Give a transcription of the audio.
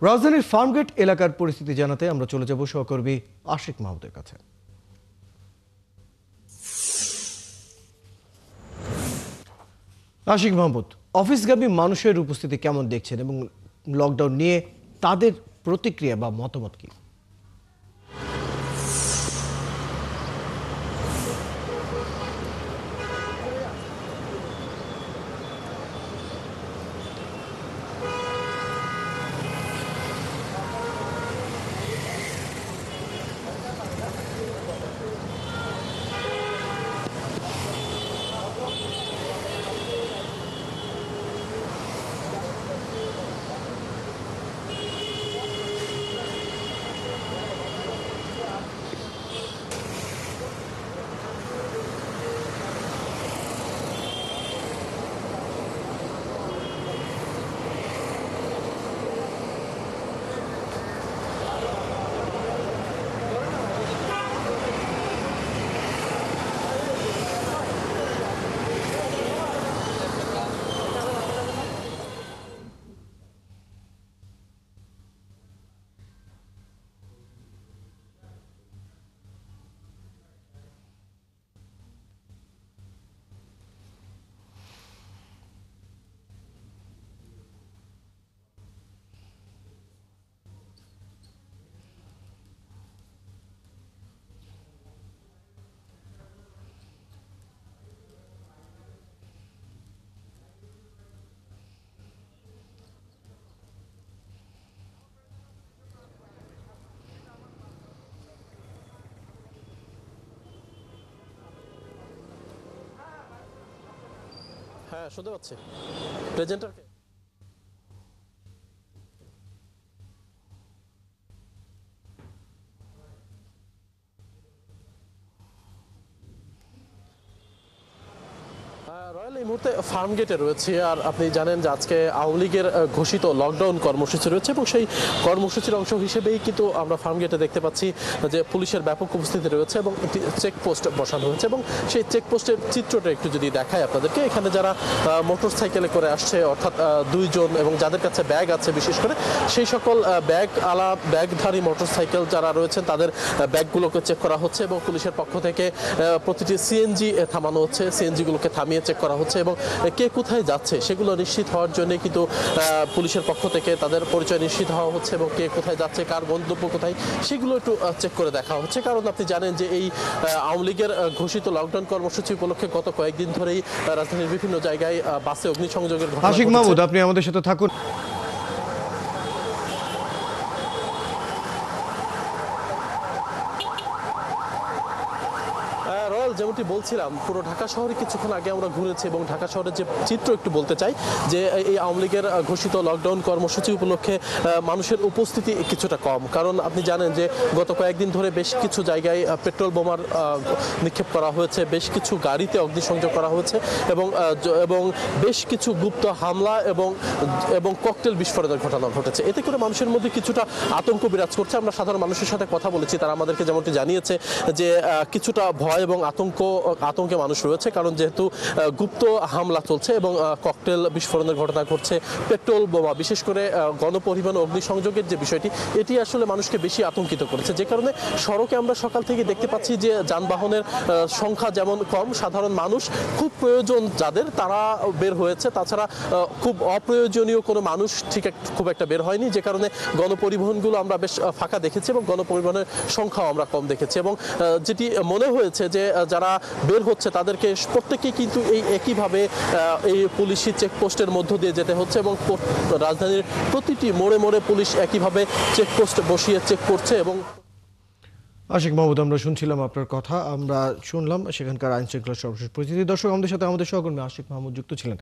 রাজধানীর ফার্মগেট এলাকার পরিস্থিতি জানাতে আমরা চলে যাব সহকর্মী আশিক মাহমুদের কাছে। আশিক মাহমুদ, অফিসগামী মানুষের উপস্থিতি কেমন দেখছেন এবং লকডাউন নিয়ে তাদের প্রতিক্রিয়া বা মতামত কি? হ্যাঁ, শুনতে পাচ্ছি। প্রেজেন্টারকে রয়্যাল এই মুহূর্তে ফার্মগেটে রয়েছে। আর আপনি জানেন যে আজকে আওয়ামী লীগের ঘোষিত লকডাউন কর্মসূচি রয়েছে এবং সেই কর্মসূচির অংশ হিসেবেই কিন্তু আমরা ফার্মগেটে দেখতে পাচ্ছি যে পুলিশের ব্যাপক উপস্থিতি রয়েছে এবং একটি চেকপোস্ট বসানো হয়েছে এবং সেই চেকপোস্টের চিত্রটা একটু যদি দেখায় আপনাদেরকে, এখানে যারা মোটর সাইকেলে করে আসছে অর্থাৎ দুইজন এবং যাদের কাছে ব্যাগ আছে, বিশেষ করে সেই সকল ব্যাগধারী মোটর সাইকেল যারা রয়েছেন তাদের ব্যাগগুলোকে চেক করা হচ্ছে এবং পুলিশের পক্ষ থেকে প্রতিটি সিএনজি থামানো হচ্ছে, সিএনজিগুলোকে থামিয়ে চেক করা হচ্ছে এবং কে কোথায় যাচ্ছে সেগুলো নিশ্চিত হওয়ার জন্য কিন্তু পুলিশের পক্ষ থেকে তাদের পরিচয় নিশ্চিত হওয়া হচ্ছে এবং কে কোথায় যাচ্ছে, কার গন্তব্য কোথায়, সেগুলো একটু চেক করে দেখা হচ্ছে। কারণ আপনি জানেন যে এই আওয়ামী লীগের ঘোষিত লকডাউন কর্মসূচি উপলক্ষে গত কয়েকদিন ধরেই রাজধানীর বিভিন্ন জায়গায় বাসে অগ্নিসংযোগের ঘটনা। আশিক মাহমুদ, আপনি আমাদের সাথে থাকুন। যেমনটি বলছিলাম, পুরো ঢাকা শহরে কিছুক্ষণ আগে আমরা ঘুরেছি এবং ঢাকা শহরের যে চিত্র একটু বলতে চাই যে এই আওয়ামী লীগের ঘোষিত লকডাউন কর্মসূচি উপলক্ষে মানুষের উপস্থিতি কিছুটা কম। কারণ আপনি জানেন যে গত কয়েকদিন ধরে বেশ কিছু জায়গায় পেট্রোল বোমার নিক্ষেপ করা হয়েছে, বেশ কিছু গাড়িতে অগ্নিসংযোগ করা হয়েছে এবং বেশ কিছু গুপ্ত হামলা এবং ককটেল বিস্ফোরণের ঘটনা ঘটেছে। এতে করে মানুষের মধ্যে কিছুটা আতঙ্ক বিরাজ করছে। আমরা সাধারণ মানুষের সাথে কথা বলেছি, তারা আমাদেরকে যেমনটি জানিয়েছে যে কিছুটা ভয় এবং আতঙ্কে মানুষ রয়েছে, কারণ যেহেতু গুপ্ত হামলা চলছে এবং ককটেল বিস্ফোরণের ঘটনা ঘটছে, পেট্রোল বোমা, বিশেষ করে গণপরিবহন অগ্নিসংযোগের যে বিষয়টি, এটি আসলে মানুষকে বেশি আতঙ্কিত করেছে। যে কারণে সড়কে আমরা সকাল থেকে দেখতে পাচ্ছি যে যানবাহনের সংখ্যা যেমন কম, সাধারণ মানুষ খুব প্রয়োজন যাদের তারা বের হয়েছে, তাছাড়া খুব অপ্রয়োজনীয় কোনো মানুষ খুব একটা বের হয়নি। যে কারণে গণপরিবহনগুলো আমরা বেশ ফাঁকা দেখেছি এবং গণপরিবহনের সংখ্যাও আমরা কম দেখেছি এবং যেটি মনে হয়েছে যে যারা বের হচ্ছে তাদেরকে প্রত্যেকেই কিন্তু এই একইভাবে এই পুলিশি চেকপোস্টের মধ্য দিয়ে যেতে হচ্ছে এবং রাজধানীর প্রতিটি মোড়ে মোড়ে পুলিশ একইভাবে চেকপোস্ট বসিয়ে চেক করছে। এবং আশিক মাহমুদ, আমরা শুনছিলাম আপনার কথা, আমরা শুনলাম সেখানকার আইন শৃঙ্খলা সর্বশেষ পরিস্থিতি। দর্শক, আমাদের সাথে আমাদের সহকর্মী আশিক মাহমুদ যুক্ত ছিলেন।